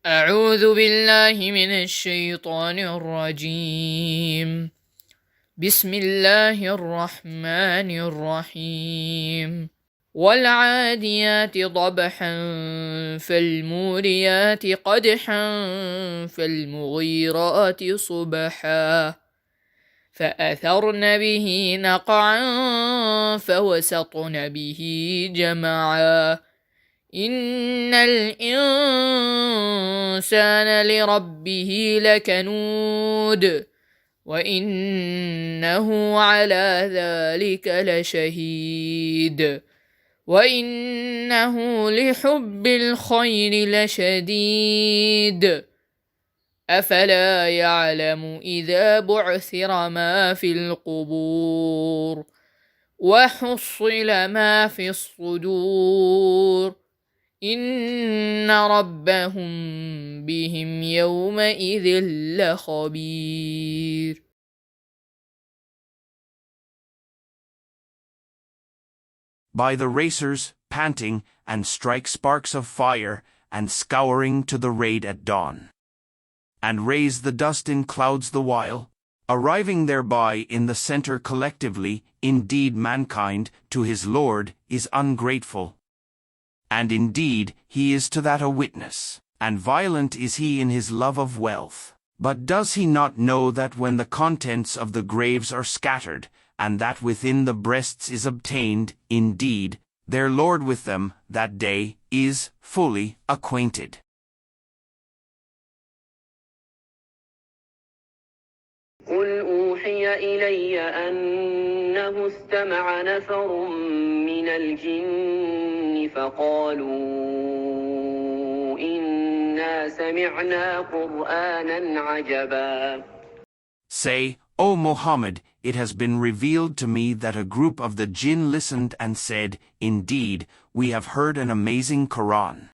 أعوذ بالله من الشيطان الرجيم. بسم الله الرحمن الرحيم. والعاديات ضبحا فالموريات قدحا فالمغيرات صبحا فأثرن به نقعا فوسطن به جمعا إن الإنسان لربه لكنود وإنه على ذلك لشهيد وإنه لحب الخير لشديد أفلا يعلم إذا بعثر ما في القبور وحصل ما في الصدور إن ربهم بهم يومئذ لخبير. By the racers, panting, and strike sparks of fire, and scouring to the raid at dawn. And raise the dust in clouds the while, arriving thereby in the center collectively, indeed mankind, to his Lord, is ungrateful. And indeed, he is to that a witness, and violent is he in his love of wealth. But does he not know that when the contents of the graves are scattered, and that within the breasts is obtained, indeed, their Lord with them, that day, is fully acquainted. قل أوحي إلي أنه استمع نفر من الجن فقالوا إنا سمعنا قرآنا عجبا. Say, O Muhammad, it has been revealed to me that a group of the jinn listened and said, Indeed, we have heard an amazing Quran.